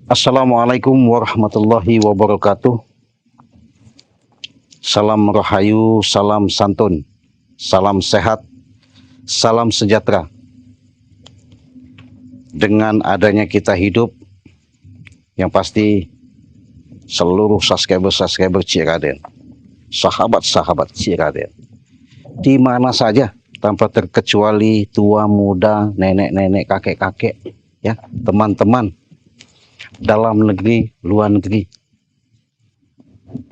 Assalamualaikum warahmatullahi wabarakatuh. Salam rahayu, salam santun, salam sehat, salam sejahtera. Dengan adanya kita hidup, yang pasti seluruh subscriber Cik Raden, sahabat-sahabat Cik Raden, di mana saja tanpa terkecuali tua muda, nenek-nenek, kakek-kakek, ya, teman-teman dalam negeri, luar negeri.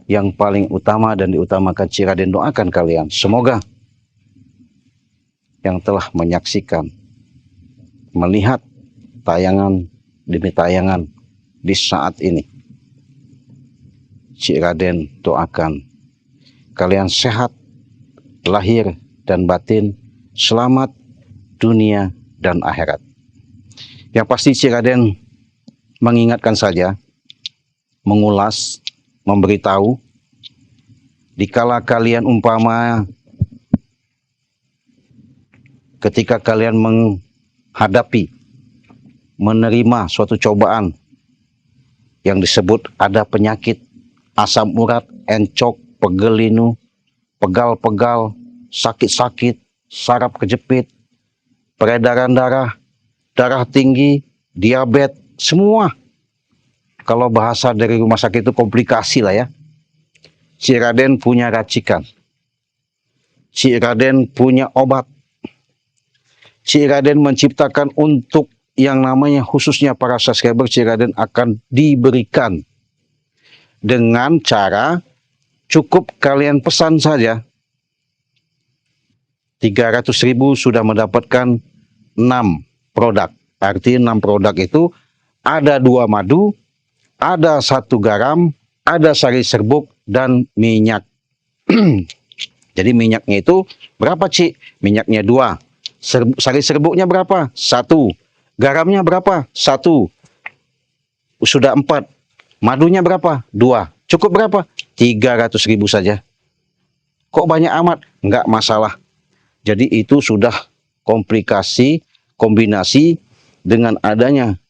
Yang paling utama dan diutamakan Cik Raden doakan kalian, semoga yang telah menyaksikan, melihat tayangan demi tayangan di saat ini, Cik Raden doakan kalian sehat lahir dan batin, selamat dunia dan akhirat. Yang pasti Cik Raden mengingatkan saja, mengulas, memberitahu, dikala kalian umpama ketika kalian menghadapi, menerima suatu cobaan yang disebut ada penyakit asam urat, encok, pegelinu, pegal-pegal, sakit-sakit, saraf kejepit, peredaran darah, darah tinggi, diabetes, semua. Kalau bahasa dari rumah sakit itu komplikasi lah ya. Cik Raden punya racikan. Cik Raden punya obat. Cik Raden menciptakan untuk yang namanya khususnya para subscriber Cik Raden akan diberikan dengan cara cukup kalian pesan saja. 300.000 sudah mendapatkan 6 produk. Artinya 6 produk itu ada 2 madu, ada 1 garam, ada sari serbuk, dan minyak. Jadi minyaknya itu berapa, Cik? Minyaknya 2. Sari serbuknya berapa? 1. Garamnya berapa? 1. Sudah 4. Madunya berapa? 2. Cukup berapa? 300.000 saja. Kok banyak amat? Enggak masalah. Jadi itu sudah komplikasi, kombinasi dengan adanya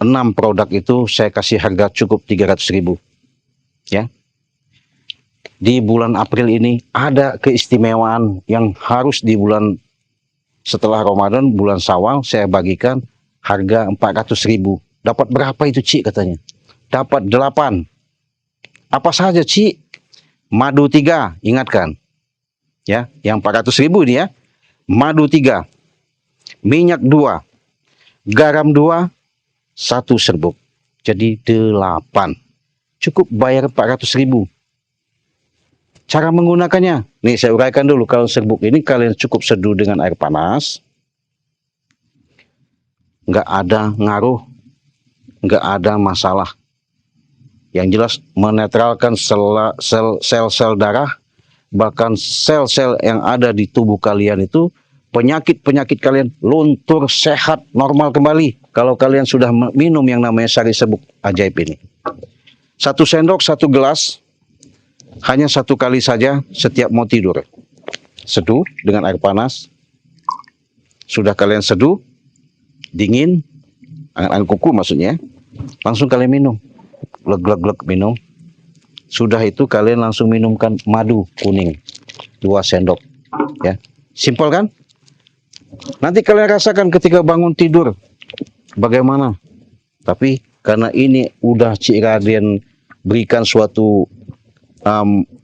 6 produk itu saya kasih harga cukup 300.000. Ya. Di bulan April ini ada keistimewaan yang harus di bulan setelah Ramadan, bulan Syawal saya bagikan harga 400.000. Dapat berapa itu, Cik, katanya? Dapat 8. Apa saja, Cik? Madu 3, ingatkan. Ya, yang 400.000 ini ya. Madu 3, minyak 2, garam 2, 1 serbuk. Jadi 8. Cukup bayar 400.000. Cara menggunakannya, nih saya uraikan dulu. Kalau serbuk ini kalian cukup seduh dengan air panas. Nggak ada ngaruh, nggak ada masalah. Yang jelas menetralkan sel-sel darah, bahkan sel-sel yang ada di tubuh kalian itu, penyakit-penyakit kalian luntur, sehat, normal kembali. Kalau kalian sudah minum yang namanya sari serbuk ajaib ini. 1 sendok, 1 gelas, hanya 1 kali saja setiap mau tidur. Seduh dengan air panas. Sudah kalian seduh, dingin, angan-angan kuku maksudnya, langsung kalian minum. Glek-glek minum. Sudah itu kalian langsung minumkan madu kuning 2 sendok. Ya, simpel kan? Nanti kalian rasakan ketika bangun tidur bagaimana. Tapi karena ini udah Cik Raden berikan suatu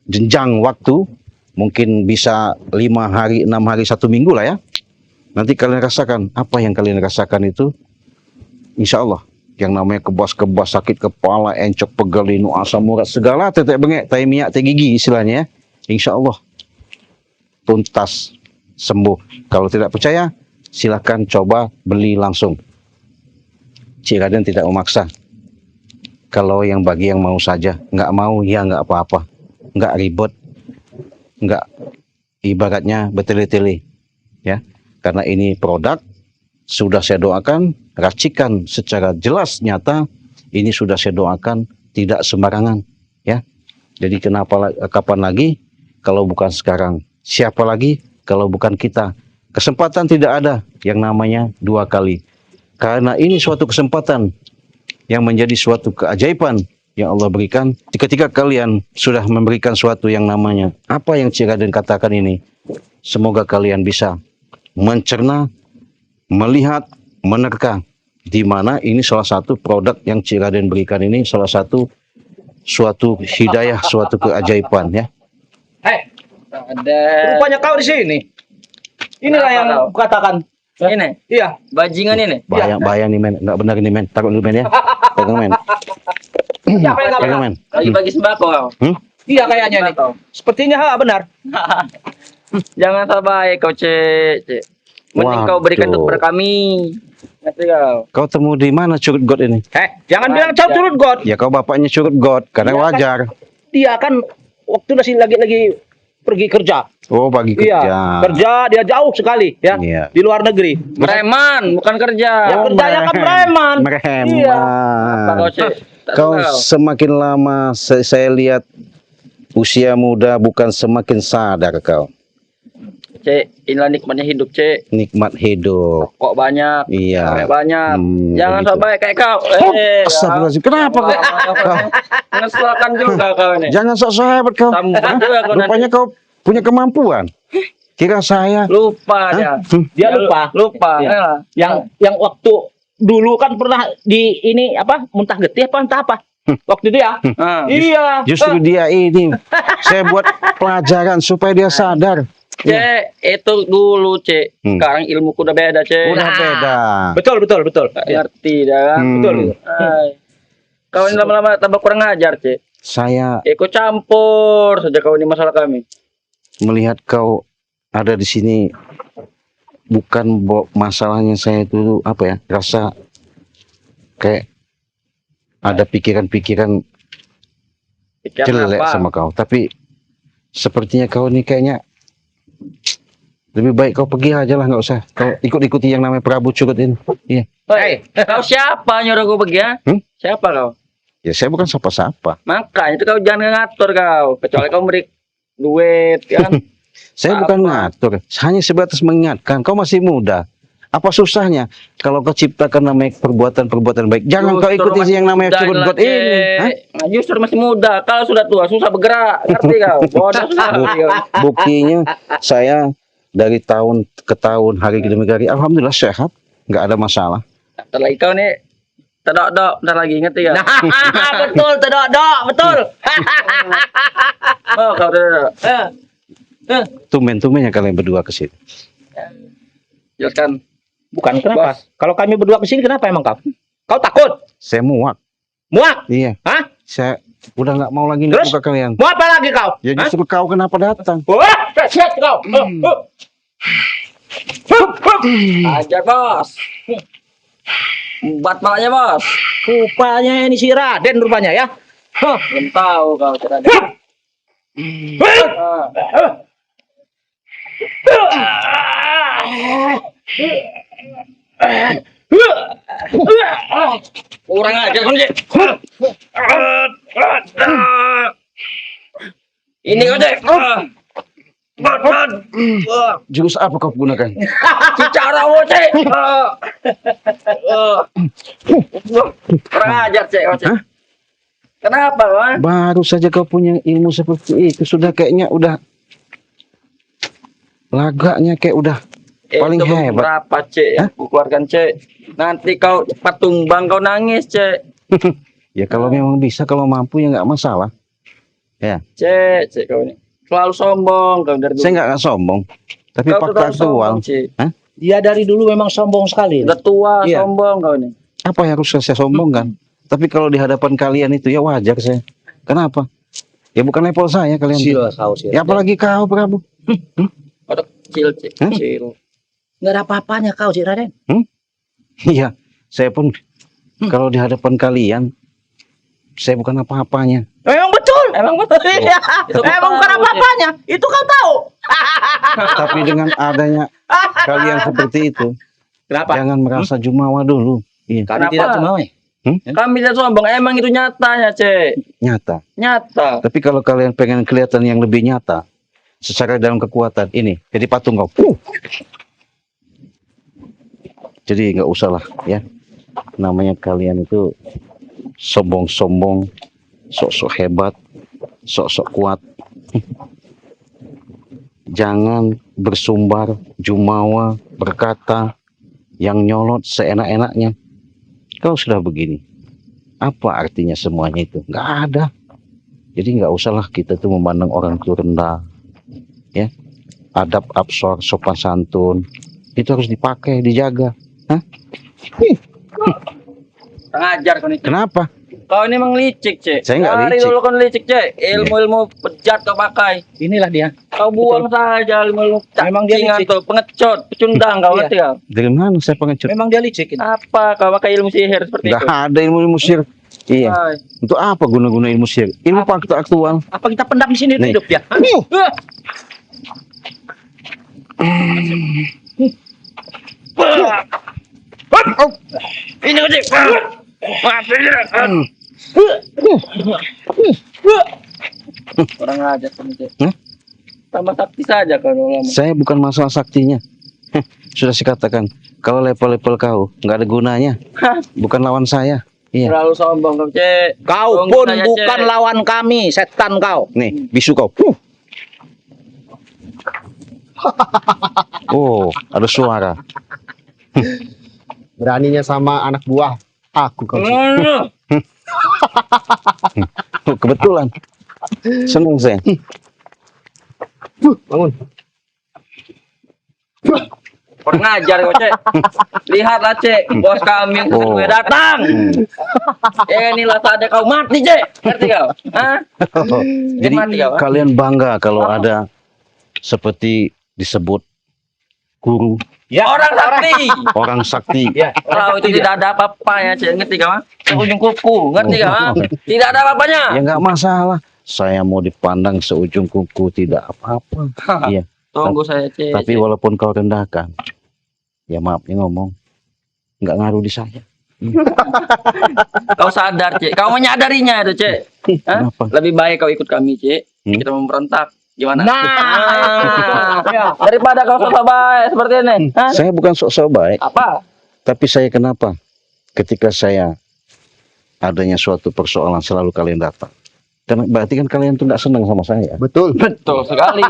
jenjang waktu, mungkin bisa 5 hari, 6 hari, 1 minggu lah ya. Nanti kalian rasakan apa yang kalian rasakan itu, insya Allah yang namanya kebas-kebas, sakit kepala, encok, pegelinu, asam urat, segala tetek bengek, tai minyak, tai gigi istilahnya ya. Insya Allah tuntas sembuh. Kalau tidak percaya, silakan coba beli langsung. Cik Raden tidak memaksa. Kalau yang bagi yang mau saja, nggak mau ya nggak apa-apa, nggak ribet, nggak ibaratnya bertele-tele, ya. Karena ini produk sudah saya doakan, racikan secara jelas nyata, ini sudah saya doakan tidak sembarangan, ya. Jadi kenapa kapan lagi kalau bukan sekarang? Siapa lagi kalau bukan kita? Kesempatan tidak ada yang namanya 2 kali. Karena ini suatu kesempatan yang menjadi suatu keajaiban yang Allah berikan. Ketika kalian sudah memberikan suatu yang namanya apa yang Cik Raden katakan ini, semoga kalian bisa mencerna, melihat, menerka di mana ini salah satu produk yang Cik Raden berikan ini salah satu suatu hidayah, suatu keajaiban ya. Ada. Rupanya kau di sini. Inilah yang Kenapa kau? katakan. Ini, Iya. bajingan ini. Bahaya nih men, nggak benar ini men, taruh dulu men ya. Pegang men, Siapa yang nggak pegang benar? men. Bagi-bagi sembako kau. Iya kayaknya nih. Sembako. Sepertinya benar. Jangan sabar kau, Cek. Mending kau berikan Waduh. untuk kepada kami. Ngerti kau? Kau temu di mana curut God ini? Jangan bilang kau turun God. Ya kau bapaknya curut God, karena Iya, kan? wajar. Dia kan waktu masih lagi pergi kerja. Oh bagi Iya, kerja. kerja dia jauh sekali ya. Iya. Di luar negeri. Preman, bukan kerja. Ya, kerjanya kan preman. Preman. Iya. Apa kau, Cek? Tak Kau tahu. semakin lama saya lihat usia muda bukan semakin sadar kau. Cek, inilah nikmatnya hidup, Cek. Nikmat hidup. Kok banyak, Iya. cewek banyak. Jangan begitu. sok baik kayak kau. Astagfirullahaladzim. Kenapa kau? Ngeselkan juga kau ini. Jangan sok hebat kau. Sambung Hah? juga kau nanti. Rupanya kau punya kemampuan. Kira saya. Lupa dia. Dia lupa. Lupa. Iya. Ya. Yang waktu dulu kan pernah di ini apa muntah getih apa entah apa. Waktu itu ya. Ah. Iya. Justru dia ini. Saya buat pelajaran supaya dia sadar. Cek, itu dulu, Cek. Sekarang ilmuku udah beda, Cek. Udah beda. Betul. Gak ngerti dah. Betul. Ay. Kau ini lama-lama tambah kurang ajar, Cek. Saya Ikut campur saja kau ini masalah kami. melihat kau ada di sini bukan masalahnya saya itu apa ya, rasa kayak ada pikiran-pikiran Pikiran jelek apa? sama kau, tapi sepertinya kau ini kayaknya lebih baik kau pergi aja lah, nggak usah kau ikut-ikuti yang namanya Prabu Curut ini. Iya. Hei, kau siapa nyuruh kau pergi ya? Siapa kau? Ya saya bukan siapa-siapa. Makanya itu kau jangan ngatur kau. Kecuali kau beri duit kan. Saya bukan ngatur, hanya sebatas mengingatkan. Kau masih muda. Apa susahnya kalau kau ciptakan namanya perbuatan-perbuatan baik? Jangan kau Justru ikuti masih yang namanya muda curut lah, God ini. Hah? Cek. Nah, justru masih muda. Kalau sudah tua susah bergerak. Ngerti kau? Bodoh susah ngerti kau. Buktinya saya dari tahun ke tahun, hari demi hari, alhamdulillah sehat, nggak ada masalah. Ntar lagi kau nih tedok-dok. Ntar lagi ngerti kau? Betul, dok, betul. Oh kau tedok. Tumben-tumbennya kalian berdua ke sini. Jelaskan. Bukan kenapa? Kalau kami berdua kesini kenapa emang kau? Kau takut? Saya muak. Muak? Iya. Hah? Saya udah nggak mau lagi Terus? buka kalian. Mau apa lagi kau? Ya justru kau kenapa datang? Wah, siap kau. Ajar bos. Bat malahnya bos. Rupanya ini si Raden rupanya ya. Belum tahu kau cerita. Kurang ajar kau Cek. Ini kau Cek. Jurus apa kau gunakan? Cicara kau Cek. Kurang ajar Cek kau Cek. Kenapa kau? Baru saja kau punya ilmu seperti itu, sudah kayaknya udah lagaknya kayak udah paling Itu hebat. berapa Cek yang ku keluarkan Cek. Nanti kau cepat tumbang kau nangis Cek. Ya kalau memang bisa, kalau mampu ya nggak masalah. Ya, Cek kau ini. Selalu sombong kau dari dulu. saya nggak sombong, tapi Kau fakta terlalu sombong, aktual. Cek. Hah? Dia dari dulu memang sombong sekali. Udah tua Iya. sombong kau ini. Apa yang harus saya sombongkan? Tapi kalau di hadapan kalian itu ya wajar saya. Kenapa? Ya bukan level saya kalian. Kau sih. Ya apalagi kau Prabu. Ada kecil Cek, Hah? kecil. Nggak ada apa-apanya kau si Raden. Iya, saya pun kalau di hadapan kalian saya bukan apa-apanya. Memang betul. Emang betul. Iya. Itu kau Emang bukan tahu, apa-apanya. Itu kau tahu. Tapi dengan adanya kalian seperti itu, Kenapa? jangan merasa jumawa dulu. Iya, Kami Kenapa? tidak cuma Kami tidak sombong, emang itu nyatanya Cek. nyata. Nyata. Tapi kalau kalian pengen kelihatan yang lebih nyata, secara dalam kekuatan ini, jadi patung kau. Jadi nggak usah lah ya. Namanya kalian itu sombong-sombong, sok-sok hebat, sok-sok kuat. Jangan bersumbar, jumawa, berkata yang nyolot seenak-enaknya. Kalau sudah begini, apa artinya semuanya itu? Nggak ada. Jadi nggak usahlah kita tuh memandang orang itu rendah. Ya, adab, absor, sopan santun itu harus dipakai, dijaga. Hah? Ngajar kau nih. Kenapa? Kau ini emang licik, Cek. Saya nggak Dari licik. dulu kau licik, Cek. Ilmu-ilmu bejat kau pakai. Inilah dia. Kau buang saja ilmu-ilmu Memang dia cacingan licik. tuh, pengecut, pecundang kau Iya. ngerti kau? Dari mana saya pengecut? Memang dia licik ini. Apa kau pakai ilmu sihir seperti Nggak itu? ada ilmu sihir. Iya. Hai. Untuk apa guna-guna ilmu sihir? Ilmu aktual. Apa kita pendam di sini Nih. hidup ya? Ini kecil. Mati dia. Orang aja kamu, Cek. Hah? Tambah sakti saja kalau lama. Saya bukan masalah saktinya. Sudah saya katakan, kalau level-level kau nggak ada gunanya, Hah, bukan lawan saya. Iya. terlalu sombong kau, Cek. Kau Tunggu pun saya, bukan Cek. lawan kami, setan kau. Nih, bisu kau. Oh, ada suara. Beraninya sama anak buah aku kau. Oh, kebetulan. Senang saya. Bangun. Kurang ajar kau, Cek. Lihatlah, Cek, bos kami yang Oh. gue datang. Inilah saatnya kau mati, Cek. Ngerti kau? Hah? Jadi mati kau, ha? kalian bangga kalau Apa? ada seperti disebut guru, Ya, Orang sakti. orang sakti. Ya, Kalau itu tidak ada apa-apanya, Cek. Ngerti kau? Ha? Seujung kuku. Ngerti kau? Ha? Tidak ada apa-apanya. Ya nggak masalah. Saya mau dipandang seujung kuku tidak apa-apa. Iya. Tunggu saya, Cek. Tapi walaupun kau rendahkan, ya maaf nih ngomong, nggak ngaruh di saya. Kau sadar, Cek. Kau menyadarinya itu, Cek. Hah? Kenapa? Lebih baik kau ikut kami, Cek. Hmm? Kita memberontak. Gimana? Nah, ya. Daripada kau sok baik seperti ini. Hah? Saya bukan sok-sok baik, Apa? tapi saya kenapa? Ketika saya adanya suatu persoalan selalu kalian datang. Karena berarti kan kalian tuh nggak senang sama saya. Betul. Betul sekali.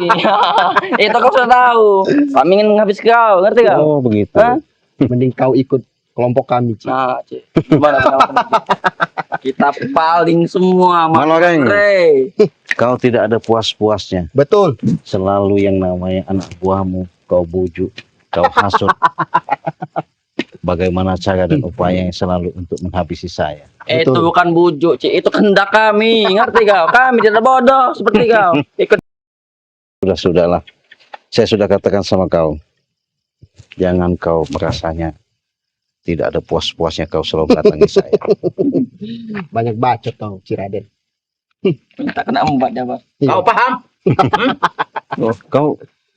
Itu kau sudah tahu. Kami ingin menghabis kau, ngerti kau? Oh begitu. Hah? Mending kau ikut kelompok kami, Ci. Nah, Cik. Gimana pendapat, Cik? Kita paling semua Maloreng. Re. Kau tidak ada puas-puasnya. Betul. Selalu yang namanya anak buahmu kau bujuk, kau hasut. Bagaimana cara dan upaya yang selalu untuk menghabisi saya. Itu Betul. bukan bujuk, Cik. Itu kehendak kami, ngerti kau? Kami tidak bodoh seperti kau. Ikut. Sudahlah. Saya sudah katakan sama kau. Jangan kau merasanya tidak ada puas-puasnya kau selalu mendatangi saya. Banyak bacot kau, Ciraden. Tak kena embat ya, Bang. Kau paham? Oh, kau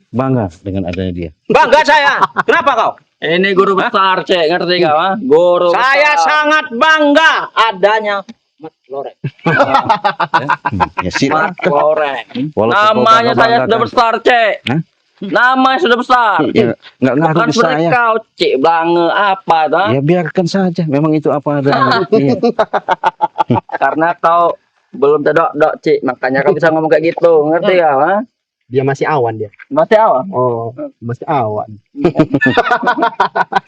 bangga dengan adanya dia. Bangga saya. Kenapa kau? Ini guru besar, Cek. Ngerti kau? Ha? Guru Saya besar. sangat bangga adanya Mat Loreng. Ya silakan. Mat Loreng. Walaupun kau Namanya saya bangga-banggakan. sudah besar, Cek. Hah? Namanya sudah besar. Ya, nggak ngaruh Bukan di seperti saya. kau, Cik. Blange apa, dah? Ya biarkan saja. Memang itu apa adanya. Iya. Karena kau belum terdok-dok, Cik. Makanya kau bisa ngomong kayak gitu. Ngerti kau? Ha? Dia masih awan dia. Masih awal? Oh, masih awan.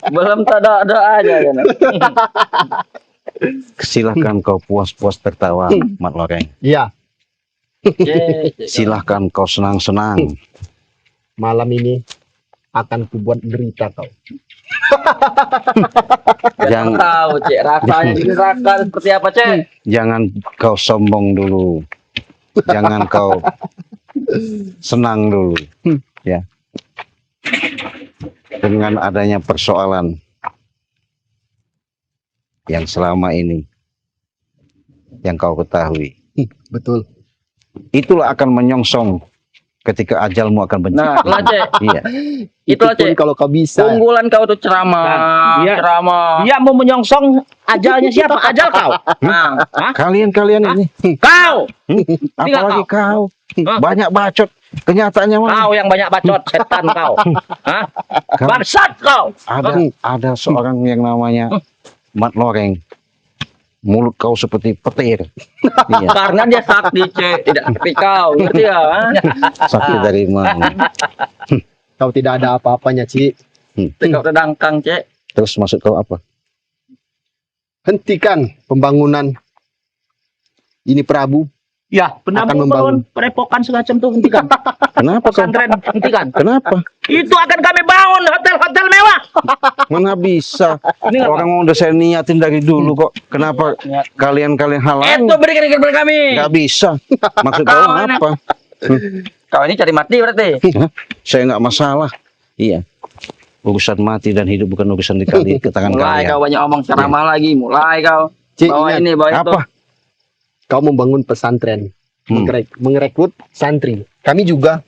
Belum terdok-dok aja. Kan? Silahkan kau puas-puas tertawa, Mat Loreng. Iya, Cik, Cik. Silahkan kau senang-senang. malam ini akan kubuat derita kau. Biar Jangan- kau tahu, Cik. Rasanya di neraka seperti apa, Cik? Jangan kau sombong dulu. Jangan kau senang dulu. Ya. Dengan adanya persoalan yang selama ini yang kau ketahui, Betul. itulah akan menyongsong ketika ajalmu akan benci. Nah, itulah, Cik. Iya. Itulah, pun Cik. kalau kau bisa. Keunggulan kau tuh ceramah, Nah, iya. ceramah. Dia mau menyongsong ajalnya siapa? Ajal kau. Nah, Kalian ini, Kau. apalagi kau, Hah? banyak bacot. Kenyataannya mana? Kau yang banyak bacot, setan kau. Hah? Kau- Bangsat kau. ada seorang yang namanya Mat Loreng mulut kau seperti petir. Iya, Karena dia sakti, Cek. Tidak seperti kau. Ngerti ya? sakit dari mana? Kau tidak ada apa-apanya, Ci. Kau sedangkang, Cek. Terus maksud kau apa? Hentikan pembangunan ini Prabu. Ya, penambung membangun. perepokan semacam tuh hentikan. Kenapa kau? Pesantren hentikan. Kenapa? Itu akan kami bangun hotel-hotel mewah. Mana bisa? Ini nggak Orang udah saya niatin dari dulu kok. Kenapa kalian halangi? Itu berikan kepada kami. Nggak bisa. Maksud kau Kau enak. apa? Kau ini cari mati berarti. Hah? Saya nggak masalah. Iya. Urusan mati dan hidup bukan urusan ke tangan Mulai kalian. kau banyak omong ceramah lagi. Mulai kau. Ci, Bawa ingat, ini, bawa itu. Apa? kau membangun pesantren, Hmm. merekrut santri. Kami juga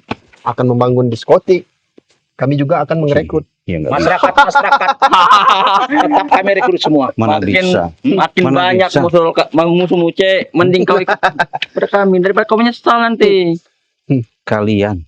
akan membangun diskotik. Kami juga akan merekrut. Ya nggak bisa. Masyarakat tetap kami rekrut semua. Mana Makin- bisa? Makin Mana banyak bisa? musuh-musuh, Cek. Mending kau ikut pada kami daripada kau menyesal nanti. Kalian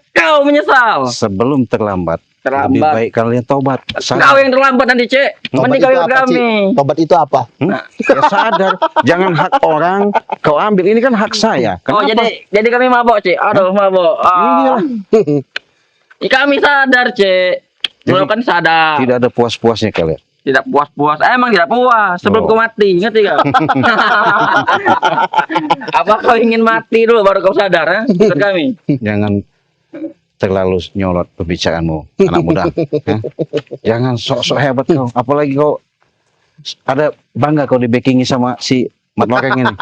Kau menyesal. sebelum terlambat, lebih Terlambat. baik kalian tobat. Kau Sadar. yang terlambat nanti, Cek. Tobat Mending kau itu ikut apa, Ci? kami. Tobat itu apa? Ya sadar. Jangan hak orang kau ambil. Ini kan hak saya. Oh, Kenapa? jadi kami mabok, Cek. Aduh, mabok. Iya. Kami sadar, Cek. Belum kan sadar. Tidak ada puas-puasnya kalian. Tidak puas-puas. Emang tidak puas. Sebelum Oh. kau mati, ngerti kau? Apa kau ingin mati dulu baru kau sadar, ha? Ikut kami. Jangan terlalu nyolot pembicaraanmu, anak muda. Hah? Jangan sok-sok hebat kau. Apalagi kau ada bangga kau di backingi sama si Mat Loreng ini.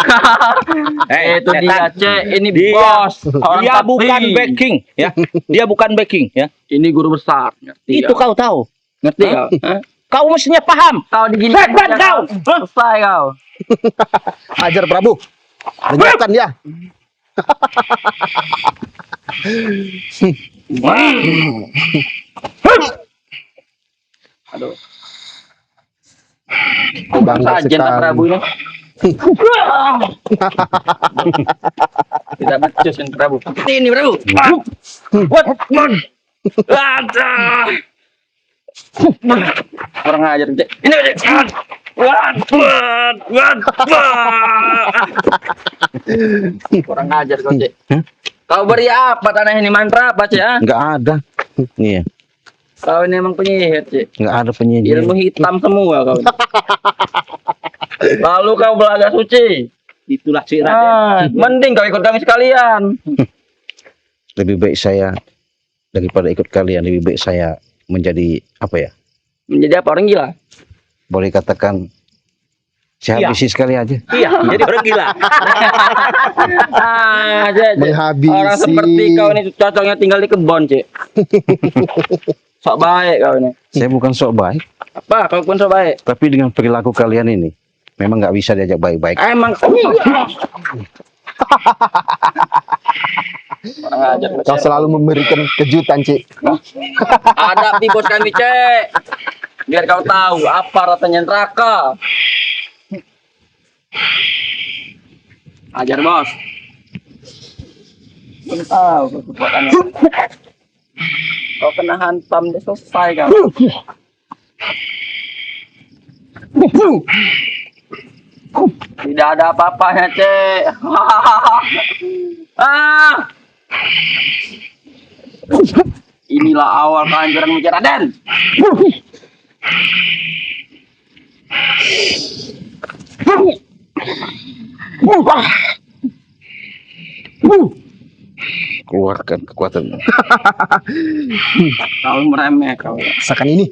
Itu dia, Cek. Ini Dia- bos. Orang Dia sakti. bukan backing, ya. Dia bukan backing, ya. Ini guru besar. Ngerti Itu kau? kau tahu. Ngerti kau? Hah? Kau mestinya paham. Kau digini Hebat kau. Selesai kau. Ajar Prabu. Lenyapkan dia. Aduh. Bangga Sajen tak sekali. Prabu ini. Tidak becus yang Prabu. Ini Prabu. What? Ada. Kurang ajar, Cek. Ini, Cek. Kurang ajar kau, Cek. Kau beri apa tanah ini mantra apa, Cek? Ah? Nggak ada. Iya, Kau ini emang penyihir, Cek. nggak ada penyihir. Ilmu hitam semua kau. Lalu kau belaga suci. Itulah si Raden. Mending kau ikut kami sekalian. Lebih baik saya daripada ikut kalian. Lebih baik saya menjadi apa ya? Menjadi apa, orang gila? Boleh katakan saya Iya. habisi sekali aja. Iya, jadi orang gila. Cek. Menghabisi. Orang seperti kau ini cocoknya tinggal di kebon, Cek. Sok baik kau ini. Saya bukan sok baik, Apa? Kau pun sok baik. tapi dengan perilaku kalian ini memang nggak bisa diajak baik-baik. Emang Kurang ajar. Kau selalu memberikan kejutan, Ci. Hadapi bos kami, Cek. Biar kau tahu apa rasanya neraka. Ajar, bos. Kau tahu kekuatannya. Kau kena hantam, dia selesai kau. Tidak ada apa-apanya, Cek. Ah. Inilah awal kehancuran Muja Raden. Keluarkan kekuatanmu. Kau meremeh kau. Rasakan ini.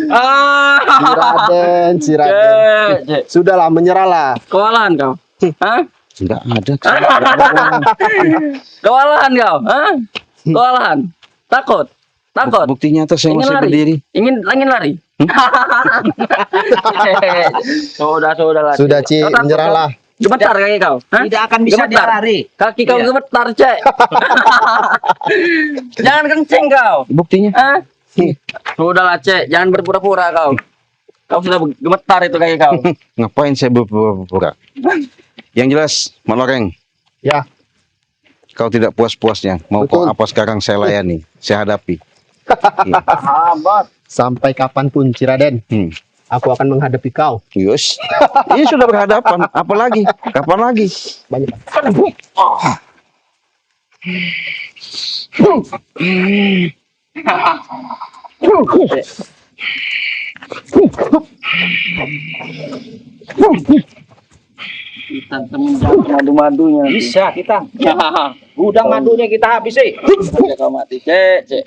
Si Raden, si Raden. Cek. Sudahlah, menyerahlah. Kewalahan kau. Hah? Nggak ada. Kewalahan kau. Hah? Kewalahan. Takut. Takut. Bukti nyata saya Ingin masih lari? berdiri. Ingin lari. Sudah lah. Sudah, Ci, Kau takut, menyerahlah. kau? Gemetar kaki kau. Hah? Tidak akan bisa Gemetar. dia lari. Kaki kau Iya. gemetar, Cek. Jangan kencing kau. Buktinya. Hah? Sudahlah, Cek. Jangan berpura-pura kau. Kau sudah gemetar itu kaki kau. Ngapain saya berpura-pura? Yang jelas, Mat Loreng, Ya, kau tidak puas-puasnya. Mau kau Betul. apa sekarang saya layani, saya hadapi. Iya. Sahabat. Sampai kapanpun Ciraden, Hmm. aku akan menghadapi kau. Yus, ini sudah berhadapan. Apalagi? Kapan lagi? Banyak. Kita temenjak madu-madunya. Bisa kita. Ya, Gudang madunya kita habisi. ya kau mati, Cek, Cek.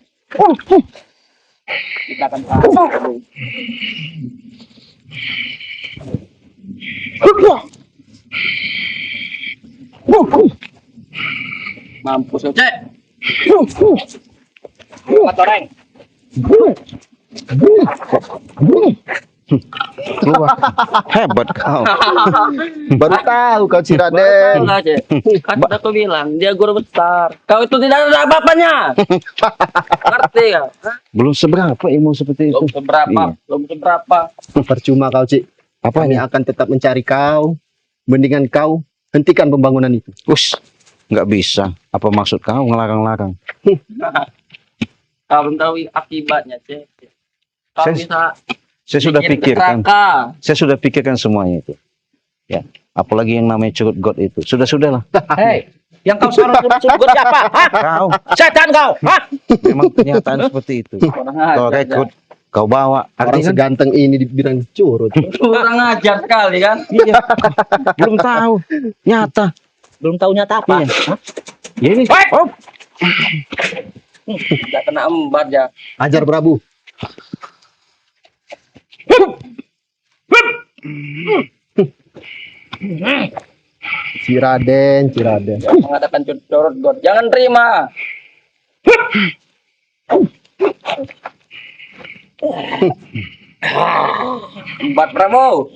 Kita akan tahu. Mampus kau, Cek. Mat loreng. Keluar. Hebat kau. Baru tahu kau Ciraden. Enggak, Cek. Kan udah aku bilang, dia guru besar. Kau itu tidak ada apa-apanya. Ngerti kau? Hah? Belum seberapa ilmu seperti itu. Belum seberapa, Iya. belum seberapa. Percuma kau Cik. Kami Apanya? akan tetap mencari kau. Mendingan kau hentikan pembangunan itu. Us, nggak bisa. Apa maksud kau ngelarang-larang? Kau belum tahu akibatnya, Cek. Kau Saya- bisa Saya sudah bikin pikirkan. neraka. Saya sudah pikirkan semuanya itu. Ya, apalagi yang namanya curut god itu. Sudahlah. Hei, yang kau sarung surut siapa? Hah? Kau Setan kau. Hah? memang kenyataan seperti itu. Kurang Kau ajar, rekrut, kau bawa. Orang Artinya kan, seganteng ini dibilang curut. kurang ajar sekali kan. iya, belum tahu. Nyata. Belum tahu nyata apa? Iya. Hah? Ya ini. Hei! Oh, Tidak kena embat ya. Ajar Prabu. Ciraden. Jangan mengatakan curut god. Jangan terima. Embat Prabu.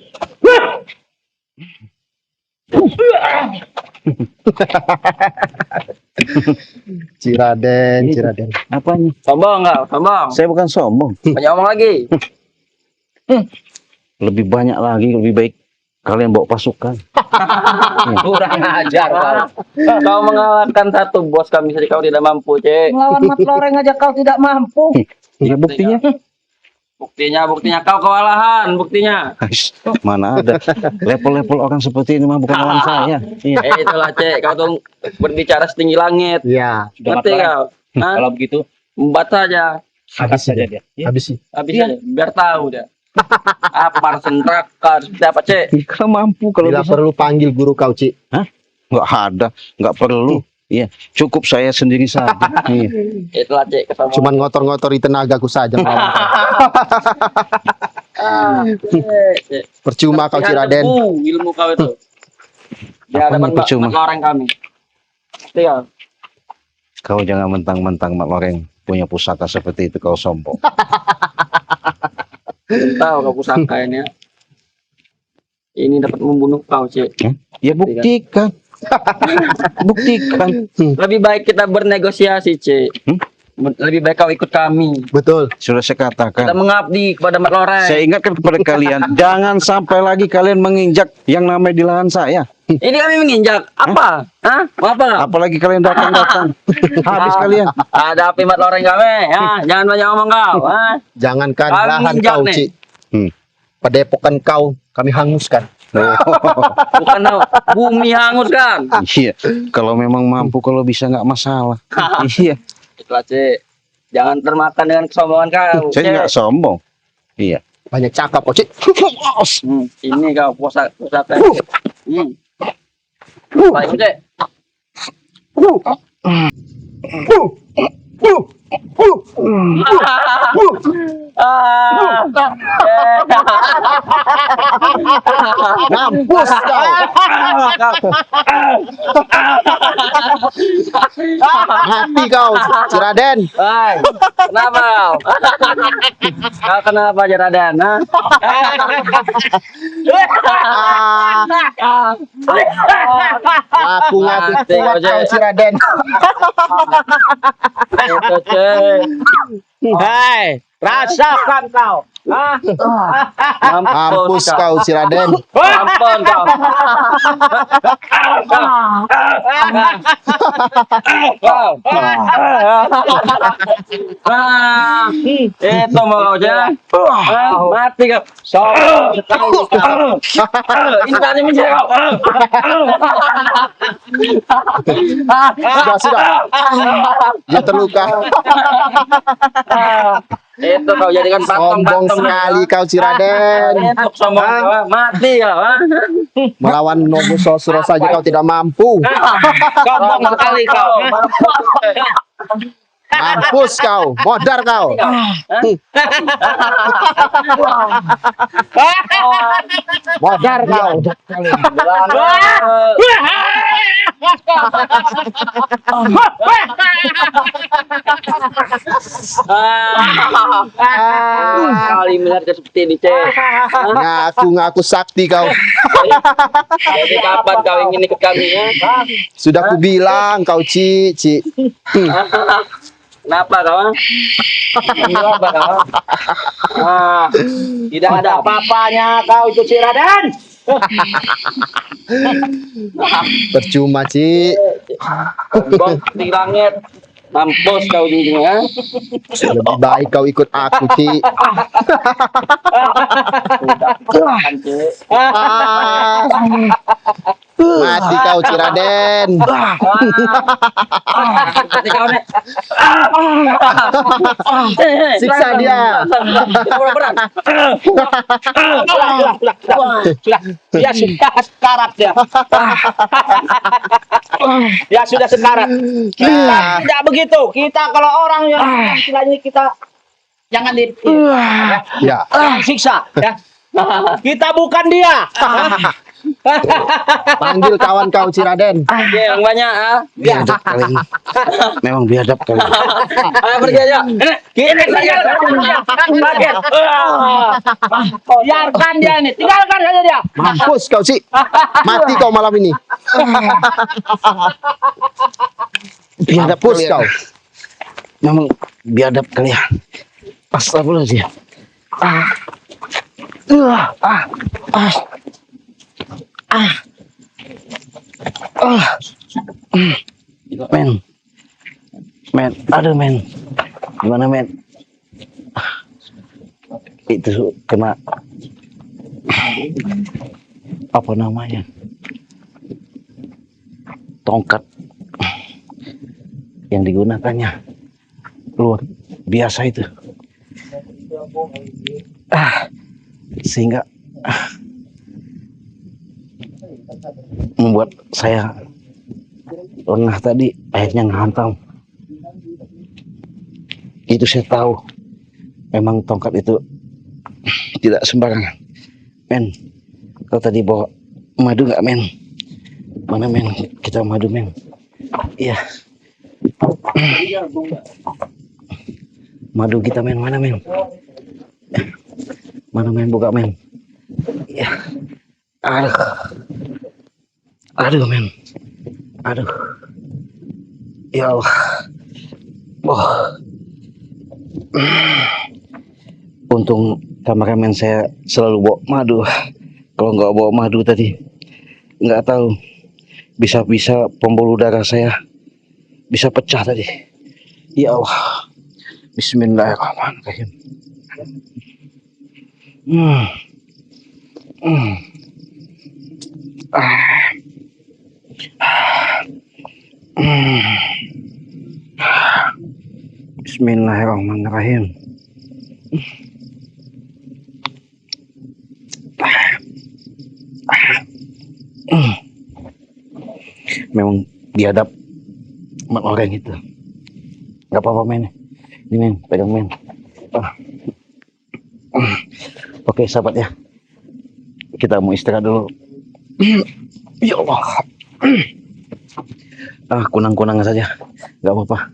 Ciraden. apanya? Sombong kau, sombong. Saya bukan sombong. Banyak omong lagi. Lebih banyak lagi, lebih baik kalian bawa pasukan. Kurang ajar kau. Kau mengalahkan satu bos kami saja kau tidak mampu, Cek. Melawan mat loreng aja kau tidak mampu. Ya buktinya. Buktinya kau kewalahan, buktinya. Ais, mana ada level-level orang seperti ini mah bukan lawan saya. Iya. Itulah, Cek. Kau tuh berbicara setinggi langit. Ya, Sudah mat Ngerti loreng. kau? Hah? Kalau begitu, Embat saja. habis saja dia. Iya. habis sih. Habis Iya. aja. Biar tahu dia. Apa sentraka seperti apa, Cek? Ya, kalau mampu, kalau Bila bisa. perlu panggil guru kau Cik. Nggak ada, nggak perlu. Iya, cukup saya sendiri saja. Iya. Itulah, Cek. Ketemu. Cuman ngotor-ngotori tenagaku saja. melawan kau. Cek. Percuma kau Lihat Ciraden. ilmu kau itu. Di Apanya hadapan percuma? orang kami. Ngerti kau? Kau jangan mentang-mentang Mak Loreng punya pusaka seperti itu kau sombong. Tahu kau pusaka ini ya. Ini dapat membunuh kau, Cek. Ya buktikan. Buktikan. Lebih baik kita bernegosiasi, Cek. Lebih baik kau ikut kami. Betul. Sudah saya Kita katakan. mengabdi kepada Mat Loreng. Saya ingatkan kepada kalian, jangan sampai lagi kalian menginjak yang namanya di lahan saya. Ini kami menginjak. Apa? Hah? Apa? Apalagi kalian datang-datang. Habis kalian. Ada api Mat Loreng kami. Ya, jangan banyak ngomong kau. Hah? Jangankan Kami lahan injak kau nih. Cik. Hmm. Padepokan kau kami hanguskan. Bukan tahu. Bumi hangus kan? Iya, kalau memang mampu, kalau bisa nggak masalah. Iya, Itulah, Cek. Jangan termakan dengan kesombongan kau. saya Cek. nggak sombong. Iya. Banyak cakap kau Cik. Ini kau pusaka. Baik, Cek. Mampus kau. Mati kau Ciraden. Hai, kenapa kau? Kau kenapa Jaradan? Ha? Ngaku-ngaku Mati kau, kuat kau Cek. Ciraden. Itu, Cek. Hai, Rasakan kau. Mampus kau si Raden. Ampun kau. Kau. Itu mau aja. Mati kau. Sombong sekali kau. Ini tadi mencari kau. Sudah. Dia terluka. Itu kau jadikan Sombong patung-patung. sekali kau si Raden. Untuk sombong kau. Mati kau. Melawan Nobusosro saja kau tidak mampu. Sombong sekali kau. Mampus kau, modar kau. Modar kau. Kali melihat seperti ini, Cek. Ngaku-ngaku sakti kau. Jadi kapan kau ingin ikut kami ya? Sudah kubilang kau Ci. Kenapa kau? Kenapa kau? Tidak ada apa-apanya kau itu si Raden. Percuma Ci. Sombong di langit. Mampus kau ujung-ujungnya. Lebih baik kau ikut aku Ci. Kan, Cek. Mati kau Ci Raden. Seperti kau nih. Siksa dia. Berat. Sudah. Dia sudah sekarat dia. Dia sudah sekarat. Kita tidak begitu. Kita kalau orang yang istilahnya kita jangan di Ya. siksa ya. Kita bukan dia. Panggil kawan kau Ci Raden. Yang banyak ah. Biadab kali ini. Memang biadab kali ini. Ayo pergi aja. Ini saja. Biarkan dia ini. Tinggalkan saja dia. Mampus kau Ci. Mati kau malam ini. Biadab Mampus kali ya. kau. Memang biadab kali ya. Astagfirullahaladzim. Men, aduh men, gimana men? Itu kena apa namanya? Tongkat yang digunakannya luar biasa itu. Sehingga membuat saya lengah tadi, akhirnya ngehantam. Itu saya tahu memang tongkat itu tidak sembarangan. Men, kau tadi bawa madu nggak men? Mana men? Kita madu men. Iya. Madu kita men, mana men? Mana men, buka men. Iya. Aduh men. Aduh. Ya Allah. Untung kameramen saya selalu bawa madu. Kalau nggak bawa madu tadi, nggak tahu, bisa-bisa pembuluh darah saya bisa pecah tadi. Ya Allah. Bismillahirrahmanirrahim. Bismillahirrahmanirrahim. Memang biadab orang itu. Gak apa-apa men. Ini men, pegang men. Oke sahabat ya, kita mau istirahat dulu. Ya Allah. Kunang-kunang saja, nggak apa-apa.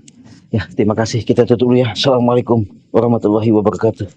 Ya, terima kasih. Kita tutup dulu ya. Assalamualaikum warahmatullahi wabarakatuh.